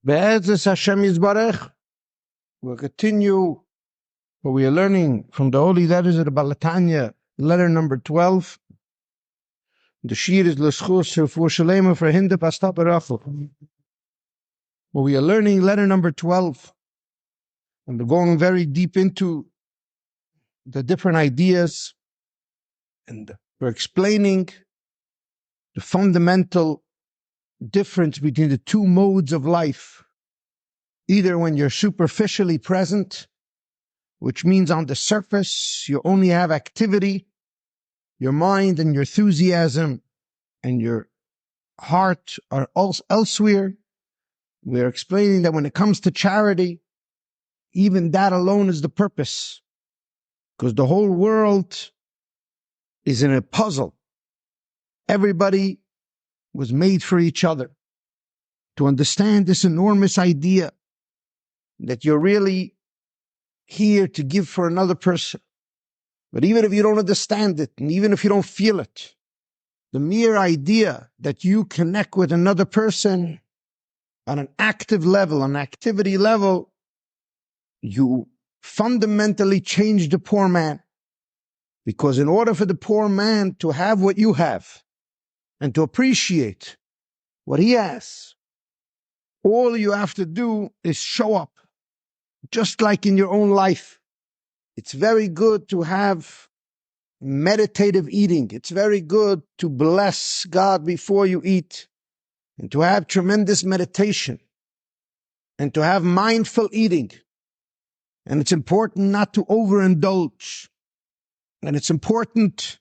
Be'ezus Hashem Yisbarech, we'll continue what we are learning from the holy letters of the Baal HaTanya, letter number 12. The Shir is L'schus for Shalema for Hinda Pasta Barafel. Well, we are learning letter number 12, and we're going very deep into the different ideas, and we're explaining the fundamental difference between the two modes of life. Either when you're superficially present, which means on the surface you only have activity, your mind and your enthusiasm and your heart are also elsewhere. We're explaining that when it comes to charity, even that alone is the purpose, because the whole world is in a puzzle. Everybody was made for each other. To understand this enormous idea that you're really here to give for another person. But even if you don't understand it, and even if you don't feel it, the mere idea that you connect with another person on an active level, an activity level, you fundamentally change the poor man. Because in order for the poor man to have what you have and to appreciate what he has, all you have to do is show up, just like in your own life. It's very good to have meditative eating. It's very good to bless God before you eat, and to have tremendous meditation, and to have mindful eating. And it's important not to overindulge. And it's important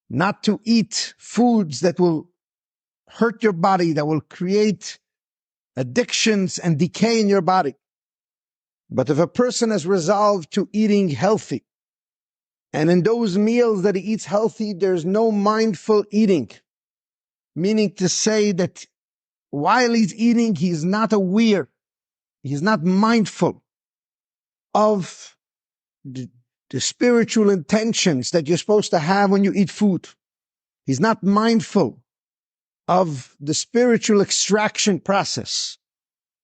not to eat foods that will hurt your body, that will create addictions and decay in your body. But if a person has resolved to eating healthy, and in those meals that he eats healthy, there's no mindful eating, meaning to say that while he's eating, he's not aware, he's not mindful of the spiritual intentions that you're supposed to have when you eat food. He's not mindful of the spiritual extraction process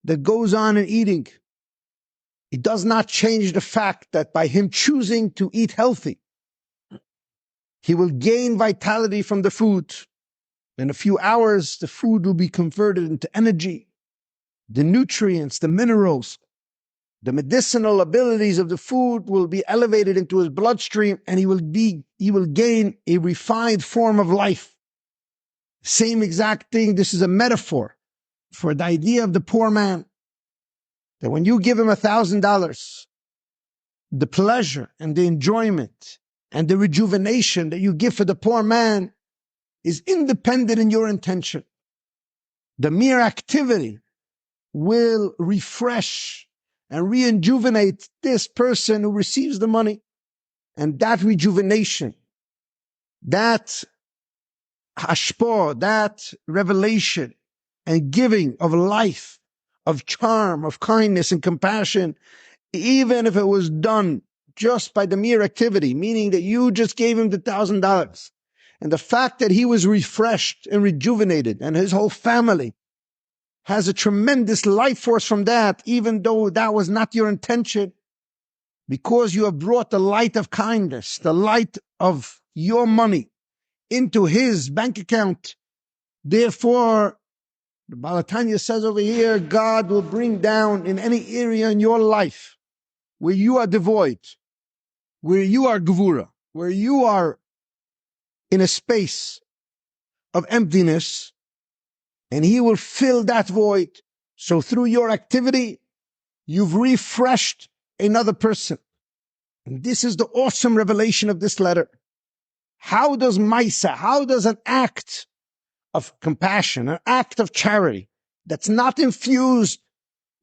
that goes on in eating. It does not change the fact that by him choosing to eat healthy, he will gain vitality from the food. In a few hours, the food will be converted into energy, the nutrients, the minerals, the medicinal abilities of the food will be elevated into his bloodstream, and he will gain a refined form of life. Same exact thing. This is a metaphor for the idea of the poor man. That when you give him $1,000, the pleasure and the enjoyment and the rejuvenation that you give for the poor man is independent in your intention. The mere activity will refresh and rejuvenate this person who receives the money. And that rejuvenation, that hashpah, that revelation and giving of life, of charm, of kindness and compassion, even if it was done just by the mere activity, meaning that you just gave him the $1,000, and the fact that he was refreshed and rejuvenated and his whole family has a tremendous life force from that, even though that was not your intention, because you have brought the light of kindness, the light of your money into his bank account. Therefore, the Baal HaTanya says over here, God will bring down in any area in your life where you are devoid, where you are gevura, where you are in a space of emptiness, and he will fill that void. So through your activity, you've refreshed another person. And this is the awesome revelation of this letter. How does Maisa, how does an act of compassion, an act of charity that's not infused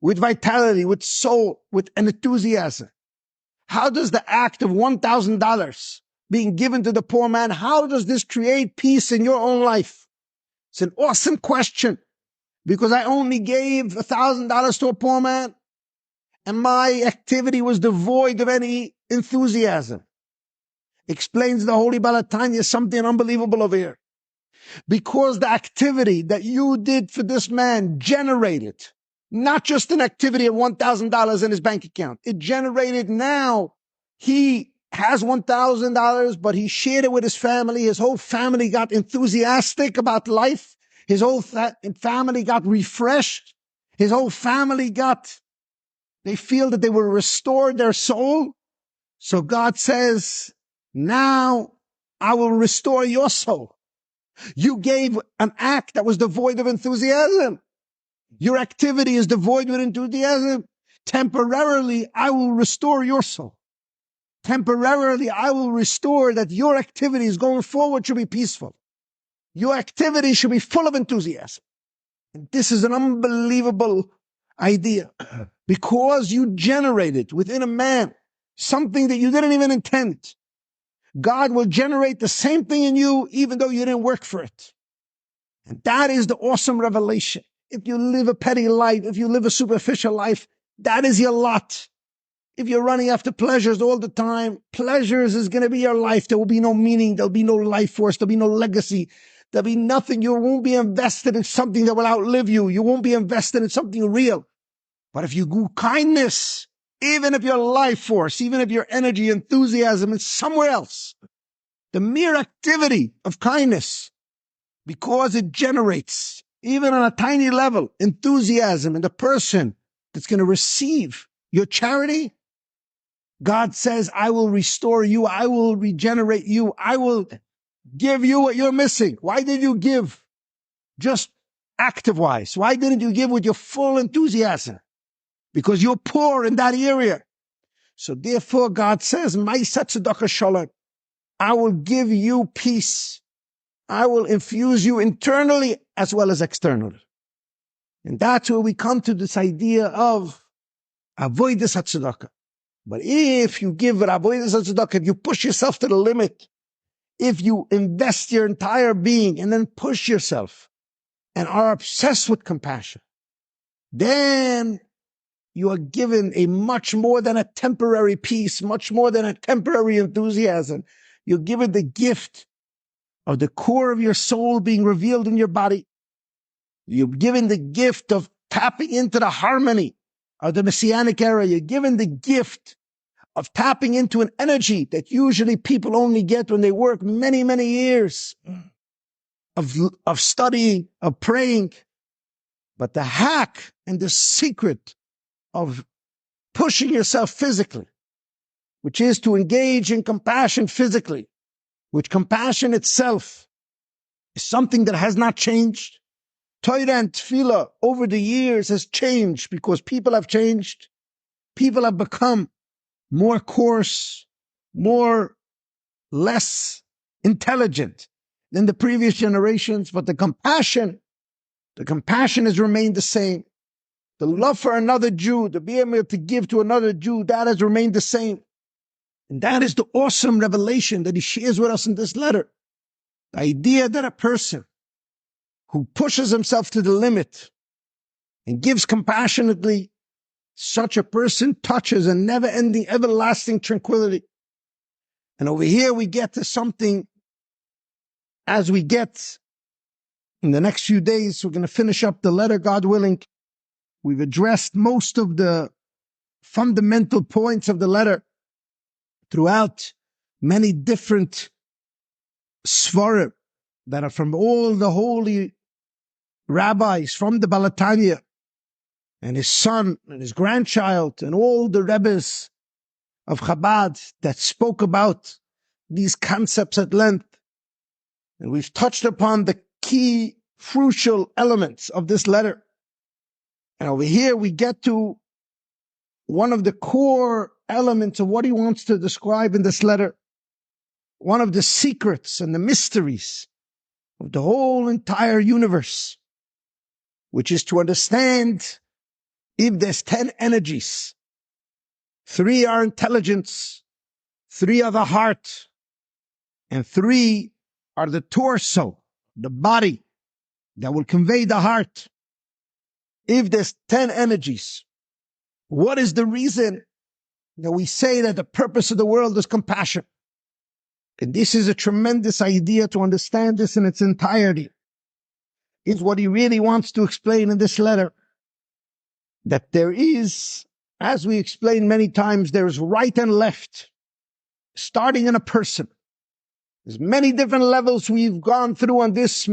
with vitality, with soul, with an enthusiasm, how does the act of $1,000 being given to the poor man, how does this create peace in your own life? It's an awesome question, because I only gave $1,000 to a poor man and my activity was devoid of any enthusiasm. Explains the holy Baal HaTanya something unbelievable over here. Because the activity that you did for this man generated Not just an activity of $1,000 in his bank account. It generated now. He has $1,000, but he shared it with his family. His whole family got enthusiastic about life. His whole family got refreshed. His whole family they feel that they will restore their soul. So God says, now I will restore your soul. You gave an act that was devoid of enthusiasm. Your activity is devoid of enthusiasm. Temporarily, I will restore your soul. Temporarily, I will restore that your activities going forward should be peaceful. Your activity should be full of enthusiasm. And this is an unbelievable idea because you generated within a man something that you didn't even intend. God will generate the same thing in you even though you didn't work for it. And that is the awesome revelation. If you live a petty life, if you live a superficial life, that is your lot. If you're running after pleasures all the time, pleasures is going to be your life. There will be no meaning. There'll be no life force. There'll be no legacy. There'll be nothing. You won't be invested in something that will outlive you. You won't be invested in something real. But if you do kindness, even if your life force, even if your energy, enthusiasm is somewhere else, the mere activity of kindness, because it generates, even on a tiny level, enthusiasm in the person that's going to receive your charity, God says, I will restore you. I will regenerate you. I will give you what you're missing. Why did you give just active-wise? Why didn't you give with your full enthusiasm? Because you're poor in that area. So therefore, God says, I will give you peace. I will infuse you internally as well as externally. And that's where we come to this idea of avoidance tzedakah. But if you give avoidance tzedakah, if you push yourself to the limit, if you invest your entire being and then push yourself and are obsessed with compassion, then you are given a much more than a temporary peace, much more than a temporary enthusiasm. You're given the gift of the core of your soul being revealed in your body. You're given the gift of tapping into the harmony of the Messianic era. You're given the gift of tapping into an energy that usually people only get when they work many, many years of studying, of praying. But the hack and the secret of pushing yourself physically, which is to engage in compassion physically, which compassion itself is something that has not changed. Torah and Tefillah over the years has changed because people have changed. People have become more coarse, less intelligent than the previous generations, but the compassion has remained the same. The love for another Jew, to be able to give to another Jew, that has remained the same. And that is the awesome revelation that he shares with us in this letter. The idea that a person who pushes himself to the limit and gives compassionately, such a person touches a never-ending, everlasting tranquility. And over here we get to something, as we get in the next few days, we're going to finish up the letter, God willing. We've addressed most of the fundamental points of the letter throughout many different Sefirot that are from all the holy rabbis, from the Baal HaTanya and his son and his grandchild and all the Rebbes of Chabad that spoke about these concepts at length. And we've touched upon the key, crucial elements of this letter. And over here we get to one of the core elements of what he wants to describe in this letter. One of the secrets and the mysteries of the whole entire universe, which is to understand if there's 10 energies, 3 are intelligence, 3 are the heart, and 3 are the torso, the body that will convey the heart. If there's 10 energies, what is the reason that we say that the purpose of the world is compassion? And this is a tremendous idea to understand this in its entirety. Is what he really wants to explain in this letter. that there is, as we explained many times, there's right and left, starting in a person. There's many different levels we've gone through on this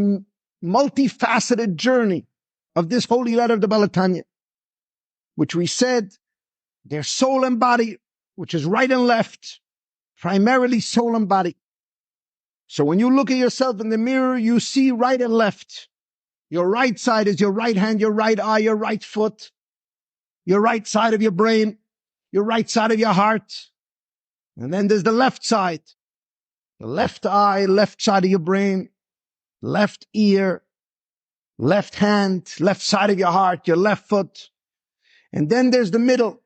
multifaceted journey of this holy letter of the Baal HaTanya, which we said there's soul and body, which is right and left, primarily soul and body. So when you look at yourself in the mirror, you see right and left. Your right side is your right hand, your right eye, your right foot, your right side of your brain, your right side of your heart. And then there's the left side, the left eye, left side of your brain, left ear, left hand, left side of your heart, your left foot. And then there's the middle.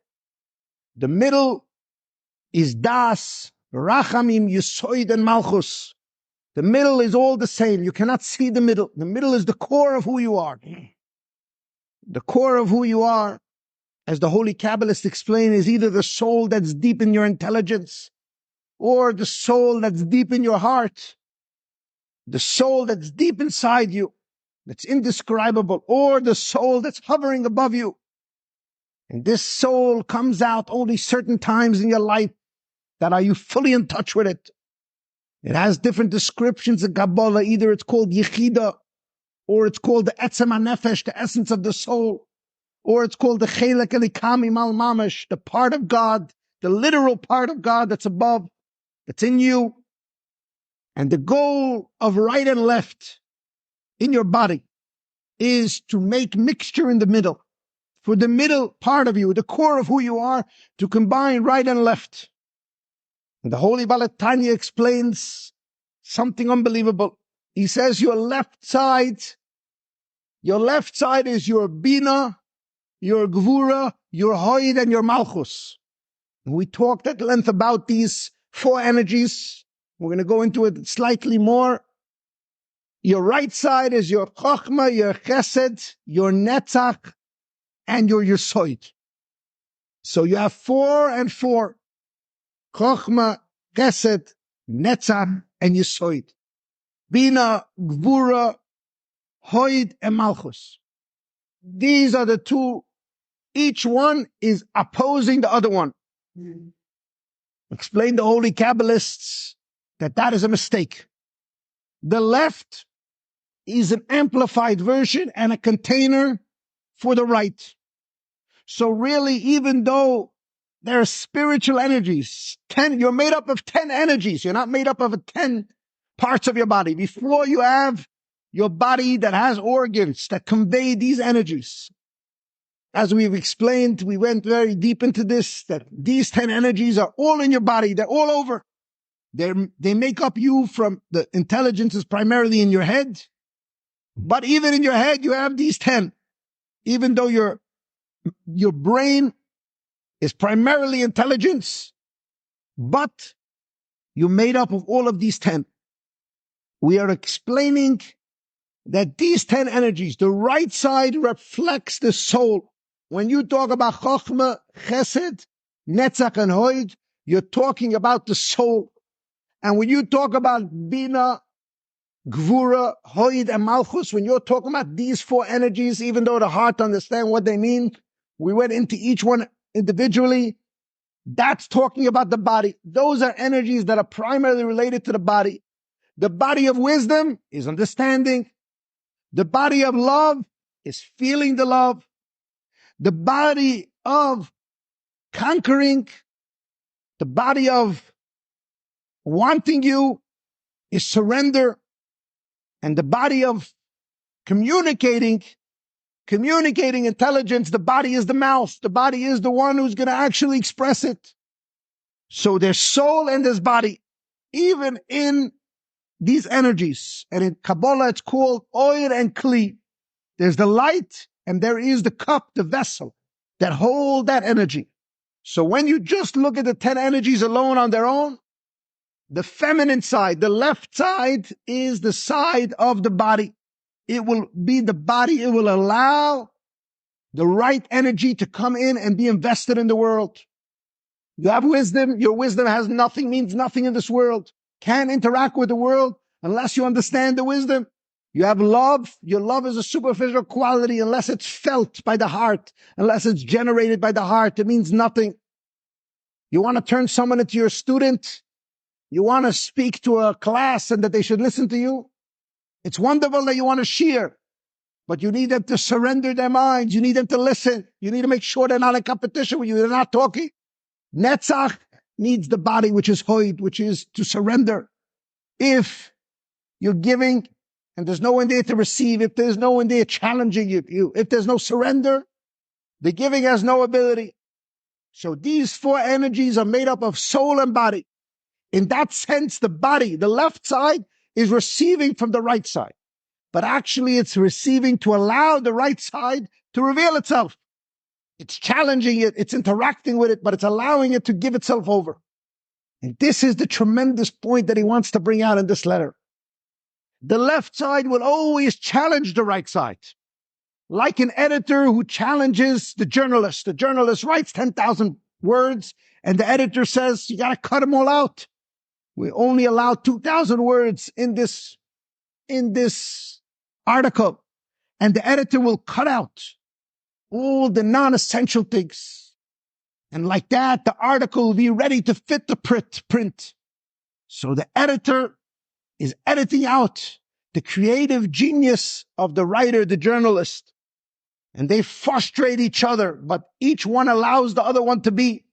The middle is Das, Rachamim, Yesoid, and Malchus. The middle is all the same. You cannot see the middle. The middle is the core of who you are. The core of who you are, as the holy Kabbalists explain, is either the soul that's deep in your intelligence or the soul that's deep in your heart, the soul that's deep inside you, that's indescribable, or the soul that's hovering above you. And this soul comes out only certain times in your life that are you fully in touch with it. It has different descriptions in Kabbalah. Either it's called Yechida, or it's called the Etzem HaNefesh, the essence of the soul, or it's called the Chelek Elikami Mal Mamash, the part of God, the literal part of God that's above, that's in you. And the goal of right and left in your body is to make mixture in the middle. For the middle part of you, the core of who you are, to combine right and left. And the holy Baal HaTanya explains something unbelievable. He says your left side is your Bina, your Gvura, your Hoid, and your Malchus. And we talked at length about these four energies. We're going to go into it slightly more. Your right side is your Chochmah, your Chesed, your Netzach, and your Yesoid. So you have 4 and 4. Chochmah, Chesed, Netzach, and Yesoid. Bina, Gvura, Hoid, and Malchus. These are the two. Each one is opposing the other one. Explain the holy Kabbalists that is a mistake. The left is an amplified version and a container for the right. So really, even though there are spiritual energies, you're made up of 10 energies. You're not made up of 10 parts of your body. Before you have your body that has organs that convey these energies. As we've explained, we went very deep into this, that these 10 energies are all in your body. They're all over. They make up you. From the intelligence is primarily in your head. But even in your head, you have these 10. Even though your brain is primarily intelligence, but you're made up of all of these 10. We are explaining that these 10 energies, the right side reflects the soul. When you talk about Chochmah, Chesed, Netzach, and Hoid, you're talking about the soul. And when you talk about Bina, Gvura, Hoid, and Malchus, when you're talking about these 4 energies, even though the heart understands what they mean, we went into each one individually. That's talking about the body. Those are energies that are primarily related to the body. The body of wisdom is understanding. The body of love is feeling the love. The body of conquering, the body of wanting you is surrender. And the body of communicating intelligence, the body is the mouth. The body is the one who's going to actually express it. So there's soul and there's body, even in these energies. And in Kabbalah, it's called Oir and Kli. There's the light and there is the cup, the vessel that hold that energy. So when you just look at the 10 energies alone on their own, the feminine side, the left side, is the side of the body. It will be the body. It will allow the right energy to come in and be invested in the world. You have wisdom. Your wisdom means nothing in this world. Can't interact with the world unless you understand the wisdom. You have love. Your love is a superficial quality unless it's felt by the heart, unless it's generated by the heart. It means nothing. You want to turn someone into your student? You want to speak to a class and that they should listen to you? It's wonderful that you want to share, but you need them to surrender their minds. You need them to listen. You need to make sure they're not in competition with you. They're not talking. Netzach needs the body, which is hoid, which is to surrender. If you're giving and there's no one there to receive, if there's no one there challenging you, if there's no surrender, the giving has no ability. So these four energies are made up of soul and body. In that sense, the body, the left side, is receiving from the right side. But actually, it's receiving to allow the right side to reveal itself. It's challenging it, it's interacting with it, but it's allowing it to give itself over. And this is the tremendous point that he wants to bring out in this letter. The left side will always challenge the right side. Like an editor who challenges the journalist. The journalist writes 10,000 words, and the editor says, you got to cut them all out. We only allow 2,000 words in this article. And the editor will cut out all the non-essential things. And like that, the article will be ready to fit the print. So the editor is editing out the creative genius of the writer, the journalist. And they frustrate each other, but each one allows the other one to be.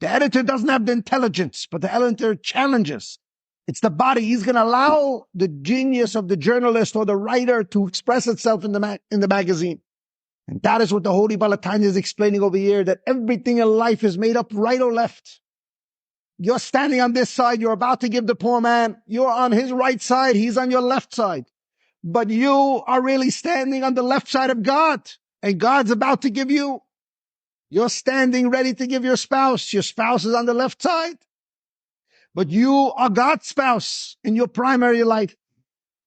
The editor doesn't have the intelligence, but the editor challenges. It's the body. He's going to allow the genius of the journalist or the writer to express itself in the magazine. And that is what the Holy Baal HaTanya is explaining over here, that everything in life is made up right or left. You're standing on this side. You're about to give the poor man. You're on his right side. He's on your left side. But you are really standing on the left side of God. And God's about to give you. You're standing ready to give your spouse. Your spouse is on the left side. But you are God's spouse in your primary life.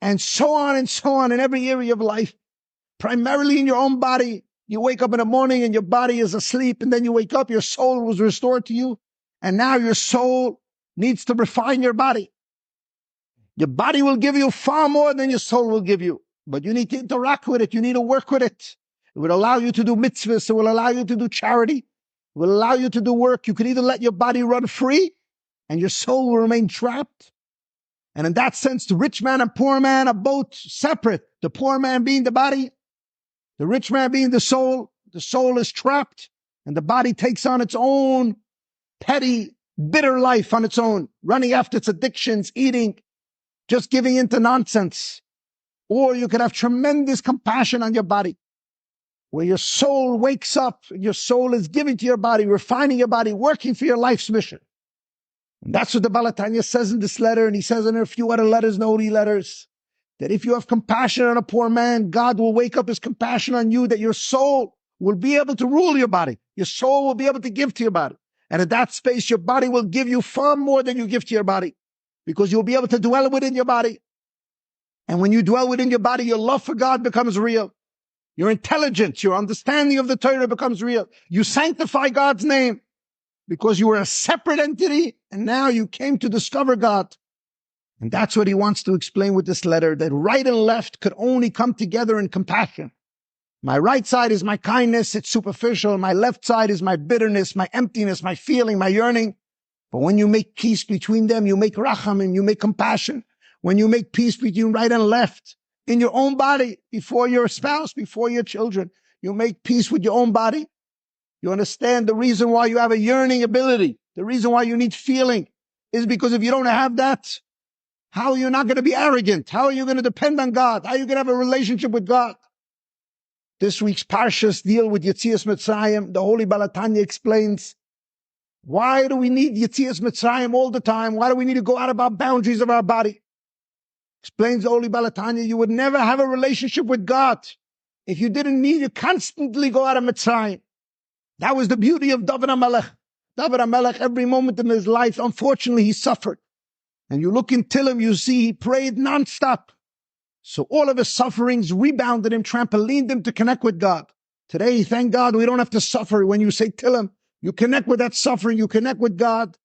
And so on in every area of life. Primarily in your own body. You wake up in the morning and your body is asleep. And then you wake up, your soul was restored to you. And now your soul needs to refine your body. Your body will give you far more than your soul will give you. But you need to interact with it. You need to work with it. It will allow you to do mitzvahs. It will allow you to do charity. It will allow you to do work. You can either let your body run free and your soul will remain trapped. And in that sense, the rich man and poor man are both separate. The poor man being the body, the rich man being the soul. The soul is trapped and the body takes on its own petty, bitter life on its own, running after its addictions, eating, just giving into nonsense. Or you could have tremendous compassion on your body, where your soul wakes up, your soul is giving to your body, refining your body, working for your life's mission. And that's what the Baal HaTanya says in this letter, and he says in a few other letters, no holy letters, that if you have compassion on a poor man, God will wake up his compassion on you, that your soul will be able to rule your body. Your soul will be able to give to your body. And in that space, your body will give you far more than you give to your body, because you'll be able to dwell within your body. And when you dwell within your body, your love for God becomes real. Your intelligence, your understanding of the Torah becomes real. You sanctify God's name because you were a separate entity and now you came to discover God. And that's what he wants to explain with this letter, that right and left could only come together in compassion. My right side is my kindness, it's superficial. My left side is my bitterness, my emptiness, my feeling, my yearning. But when you make peace between them, you make rachamim, you make compassion. When you make peace between right and left, in your own body, before your spouse, before your children, you make peace with your own body. You understand the reason why you have a yearning ability. The reason why you need feeling is because if you don't have that, how are you not going to be arrogant? How are you going to depend on God? How are you going to have a relationship with God? This week's parshas deal with Yetzias Mitzrayim. The Holy Baal HaTanya explains, why do we need Yetzias Mitzrayim all the time? Why do we need to go out of our boundaries of our body? Explains the Holy Baal HaTanya, you would never have a relationship with God if you didn't need to constantly go out of Mitzrayim. That was the beauty of David HaMelech. David HaMelech, every moment in his life, unfortunately, he suffered. And you look in Tehillim, you see he prayed nonstop. So all of his sufferings rebounded him, trampolined him to connect with God. Today, thank God, we don't have to suffer. When you say Tehillim, you connect with that suffering, you connect with God.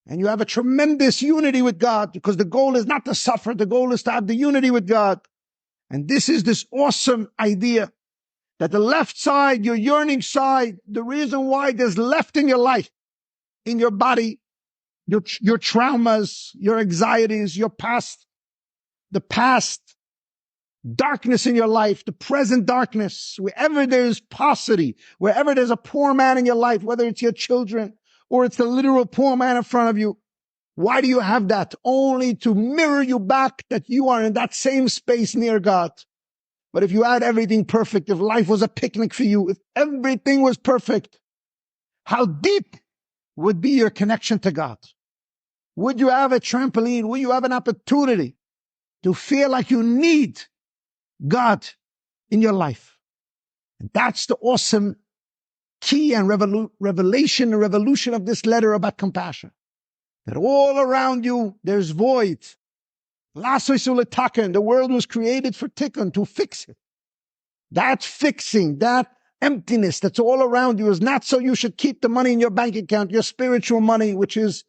And you have a tremendous unity with God, because the goal is not to suffer. The goal is to have the unity with God. And this is this awesome idea that the left side, your yearning side, the reason why there's left in your life, in your body, your traumas, your anxieties, your past, the past darkness in your life, the present darkness, wherever there's paucity, wherever there's a poor man in your life, whether it's your children or it's the literal poor man in front of you. Why do you have that? Only to mirror you back that you are in that same space near God. But if you had everything perfect, if life was a picnic for you, if everything was perfect, how deep would be your connection to God? Would you have a trampoline? Would you have an opportunity to feel like you need God in your life? And that's the awesome key and revelation and revolution of this letter about compassion. That all around you, there's void. The world was created for tikkun, to fix it. That fixing, that emptiness that's all around you is not so you should keep the money in your bank account, your spiritual money, which is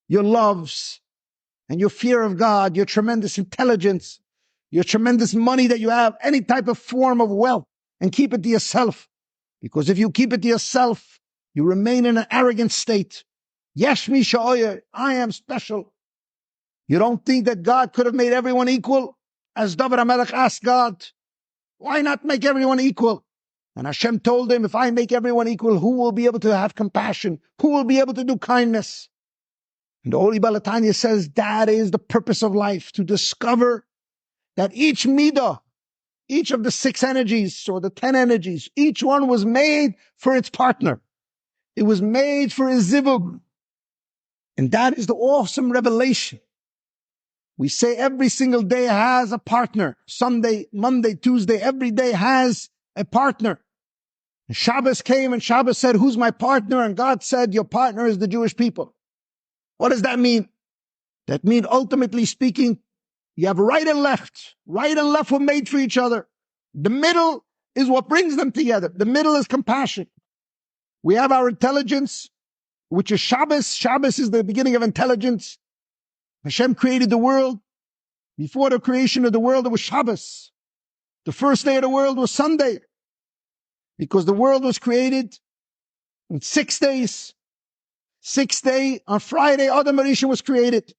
your loves and your fear of God, your tremendous intelligence, your tremendous money that you have, any type of form of wealth, and keep it to yourself. Because if you keep it to yourself, you remain in an arrogant state. Yesh mi sha'oyer, I am special. You don't think that God could have made everyone equal? As David HaMelech asked God, why not make everyone equal? And Hashem told him, if I make everyone equal, who will be able to have compassion? Who will be able to do kindness? And the Holy Baal HaTanya says that is the purpose of life, to discover that each midah, each of the 6 energies or the 10 energies, each one was made for its partner. It was made for a zivug. And that is the awesome revelation. We say every single day has a partner. Sunday, Monday, Tuesday, every day has a partner. And Shabbos came and Shabbos said, who's my partner? And God said, your partner is the Jewish people. What does that mean? That means, ultimately speaking, you have right and left. Right and left were made for each other. The middle is what brings them together. The middle is compassion. We have our intelligence, which is Shabbos. Shabbos is the beginning of intelligence. Hashem created the world. Before the creation of the world, it was Shabbos. The first day of the world was Sunday, because the world was created in 6 days. 6th day, on Friday, Adam Rishon was created.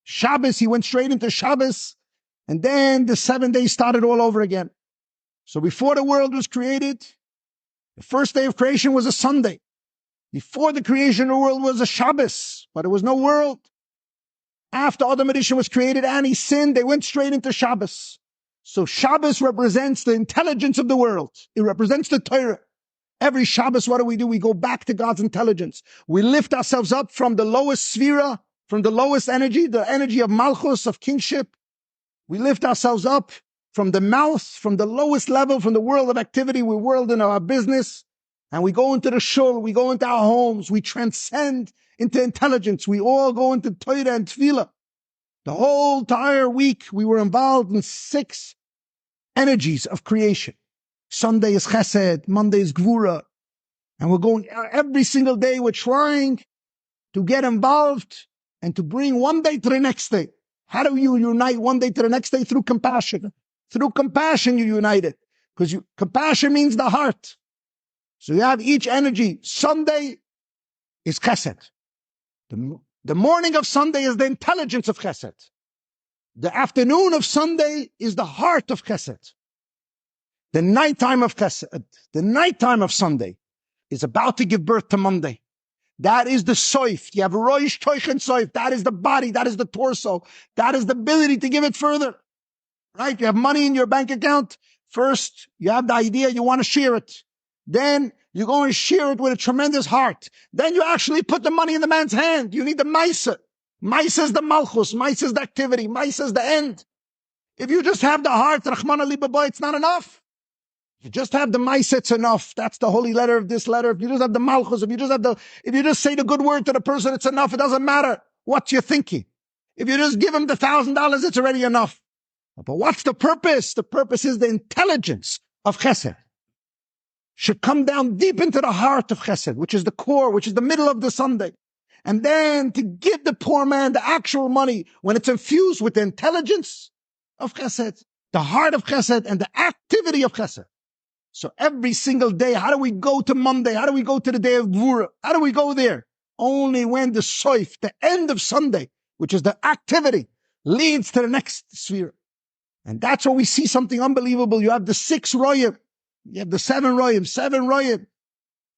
Shabbos, he went straight into Shabbos, and then the 7 days started all over again. So before the world was created, the first day of creation was a Sunday. Before the creation of the world was a Shabbos, but there was no world. After Adam Rishon was created and he sinned, they went straight into Shabbos. So Shabbos represents the intelligence of the world. It represents the Torah. Every Shabbos, what do? We go back to God's intelligence. We lift ourselves up from the lowest Sefirot, from the lowest energy, the energy of Malchus, of kingship. We lift ourselves up from the mouth, from the lowest level, from the world of activity, we world in our business, and we go into the shul, we go into our homes, we transcend into intelligence. We all go into Torah and Tefillah. The whole entire week, we were involved in 6 energies of creation. Sunday is Chesed, Monday is Gvura, and we're going every single day. We're trying to get involved and to bring one day to the next day. How do you unite one day to the next day? Through compassion. Through compassion, you unite it. Because compassion means the heart. So you have each energy. Sunday is Chesed. The morning of Sunday is the intelligence of Chesed. The afternoon of Sunday is the heart of Chesed. The nighttime of Chesed, the nighttime of Sunday, is about to give birth to Monday. That is the soif. You have Rosh, Toich, and Soif. That is the body. That is the torso. That is the ability to give it further. Right? You have money in your bank account. First, you have the idea you want to share it. Then you go and share it with a tremendous heart. Then you actually put the money in the man's hand. You need the Maisa. Maisa is the Malchus. Maisa is the activity. Maisa is the end. If you just have the heart, Rahman Ali Baba, it's not enough. If you just have the Maisa, it's enough. That's the holy letter of this letter. If you just have the Malchus, if you just say the good word to the person, it's enough. It doesn't matter what you're thinking. If you just give him the $1,000, it's already enough. But what's the purpose? The purpose is the intelligence of Chesed. Should come down deep into the heart of Chesed, which is the core, which is the middle of the Sunday. And then to give the poor man the actual money when it's infused with the intelligence of Chesed. the heart of chesed and the activity of chesed. So every single day, how do we go to Monday? How do we go to the day of Gvura? How do we go there? Only when the soif, the end of Sunday, which is the activity, leads to the next sphere. And that's where we see something unbelievable. You have the 6 royim. You have the 7 royim.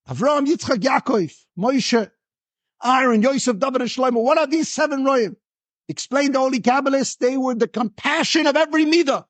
Avraham, Yitzchak, Yaakov, Moshe, Aaron, Yosef, David, and Shlomo. What are these 7 royim? Explain the Holy Kabbalists. They were the compassion of every midah.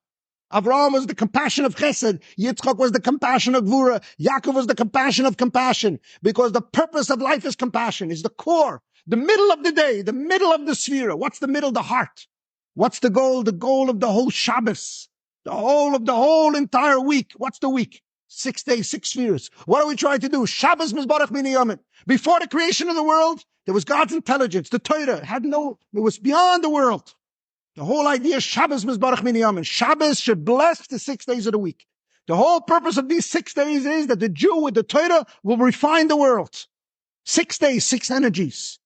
Avraham was the compassion of chesed. Yitzchak was the compassion of gvura. Yaakov was the compassion of compassion. Because the purpose of life is compassion. It's the core. The middle of the day. The middle of the sphere. What's the middle? The heart. What's the goal? The goal of the whole Shabbos. The whole entire week. What's the week? 6 days, 6 spheres. What are we trying to do? Shabbos mizbarach min yamin. Before the creation of the world, there was God's intelligence. The Torah it was beyond the world. The whole idea is Shabbos mizbarach min yamin. Shabbos should bless the 6 days of the week. The whole purpose of these 6 days is that the Jew with the Torah will refine the world. 6 days, 6 energies.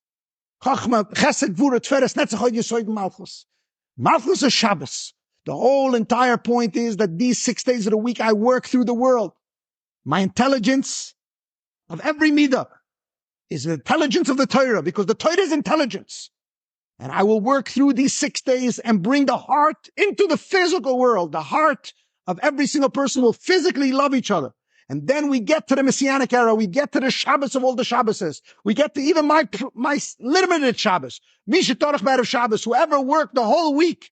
Chachma, Chesed, Gvura, Tferes, Netzach, Hod, Yesod, Malchus. Malchus is Shabbos. The whole entire point is that these 6 days of the week I work through the world. My intelligence of every midah is the intelligence of the Torah, because the Torah is intelligence. And I will work through these 6 days and bring the heart into the physical world. The heart of every single person will physically love each other. And then we get to the Messianic era. We get to the Shabbos of all the Shabboses. We get to even my limited Shabbos. Misha Torach B'Erev Shabbos. Whoever worked the whole week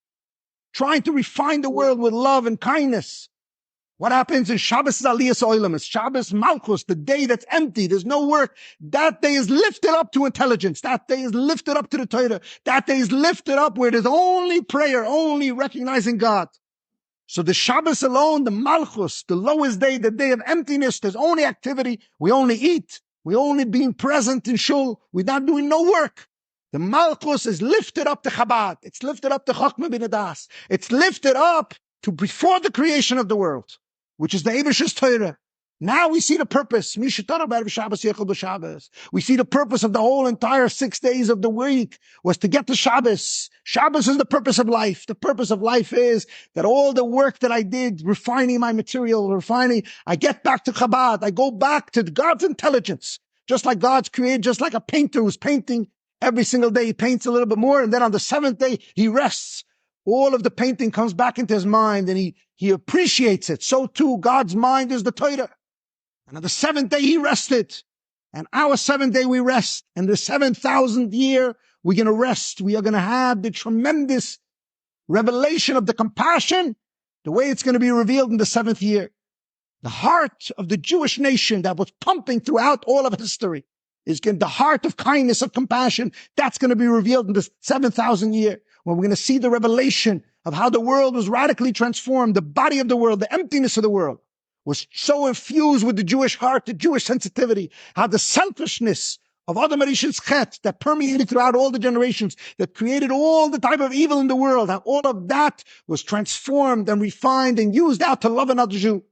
trying to refine the world with love and kindness. What happens in Shabbos is Aliyas Olam. It's Shabbos Malchus, the day that's empty. There's no work. That day is lifted up to intelligence. That day is lifted up to the Torah. That day is lifted up where there's only prayer, only recognizing God. So the Shabbos alone, the Malchus, the lowest day, the day of emptiness, there's only activity. We only eat. We only being present in shul. We're not doing no work. The Malchus is lifted up to Chabad. It's lifted up to Chachma bin Adas. It's lifted up to before the creation of the world, which is the Eibish's Torah. Now we see the purpose. We see the purpose of the whole entire 6 days of the week was to get to Shabbos. Shabbos is the purpose of life. The purpose of life is that all the work that I did, refining my material, I get back to Chabad. I go back to God's intelligence. Just like God's created, just like a painter who's painting every single day, he paints a little bit more. And then on the 7th day, he rests. All of the painting comes back into his mind and he appreciates it. So too, God's mind is the Torah. And on the 7th day, he rested. And our 7th day, we rest. And the 7,000th year, we're going to rest. We are going to have the tremendous revelation of the compassion, the way it's going to be revealed in the 7th year. The heart of the Jewish nation that was pumping throughout all of history is the heart of kindness, of compassion. That's going to be revealed in the 7,000th year, when we're going to see the revelation of how the world was radically transformed. The body of the world, the emptiness of the world was so infused with the Jewish heart, the Jewish sensitivity, how the selfishness of Adam Harishon's chet that permeated throughout all the generations, that created all the type of evil in the world, how all of that was transformed and refined and used out to love another Jew.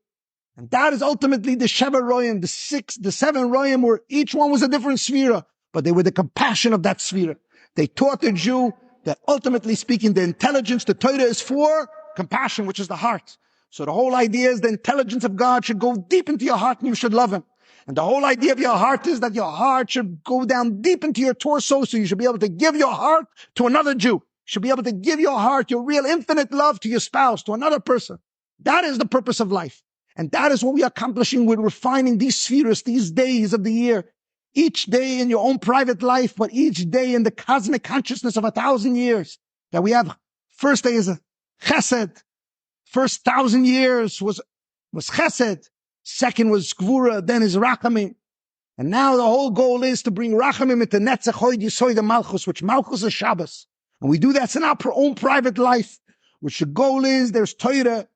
And that is ultimately the Sheva Royim, the 7 Royim, where each one was a different Sefirah, but they were the compassion of that Sefirah. They taught the Jew that ultimately speaking, the intelligence, the Torah is for compassion, which is the heart. So the whole idea is the intelligence of God should go deep into your heart and you should love Him. And the whole idea of your heart is that your heart should go down deep into your torso, so you should be able to give your heart to another Jew. You should be able to give your heart, your real infinite love to your spouse, to another person. That is the purpose of life. And that is what we are accomplishing with refining these spheres, these days of the year. Each day in your own private life, but each day in the cosmic consciousness of 1,000 years. That we have, first day is a chesed. First 1,000 years was chesed. Second was gvura, then is rachamim. And now the whole goal is to bring rachamim into netzach hod yisoid malchus, which malchus is Shabbos. And we do that in our own private life, which the goal is, there's Torah,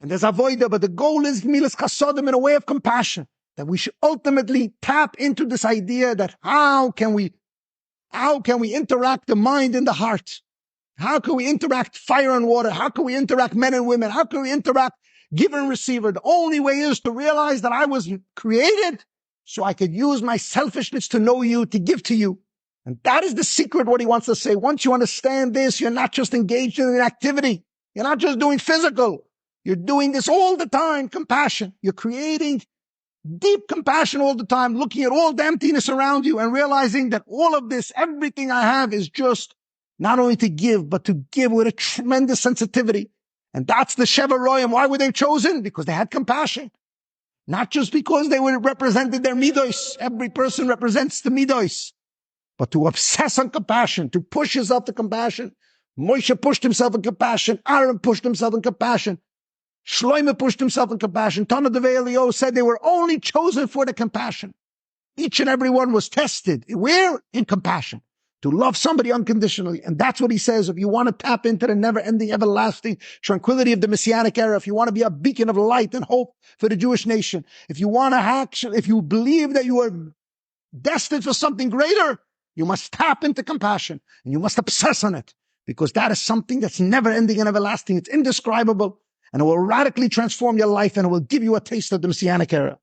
and there's avoida, but the goal is milas chasodim in a way of compassion. That we should ultimately tap into this idea that how can we interact the mind and the heart? How can we interact fire and water? How can we interact men and women? How can we interact giver and receiver? The only way is to realize that I was created so I could use my selfishness to know you, to give to you. And that is the secret, what he wants to say. Once you understand this, you're not just engaged in an activity. You're not just doing physical. You're doing this all the time, compassion. You're creating deep compassion all the time, looking at all the emptiness around you and realizing that all of this, everything I have is just not only to give, but to give with a tremendous sensitivity. And that's the Sheva Royim. Why were they chosen? Because they had compassion. Not just because they were represented their midos. Every person represents the midos. But to obsess on compassion, to push yourself to compassion. Moshe pushed himself in compassion. Aaron pushed himself in compassion. Shlomo pushed himself in compassion. Tana Devei Elio said they were only chosen for the compassion. Each and every one was tested. Where? In compassion. To love somebody unconditionally. And that's what he says. If you want to tap into the never-ending, everlasting tranquility of the Messianic era, if you want to be a beacon of light and hope for the Jewish nation, if you want to if you believe that you are destined for something greater, you must tap into compassion and you must obsess on it, because that is something that's never-ending and everlasting. It's indescribable, and it will radically transform your life, and it will give you a taste of the Messianic era.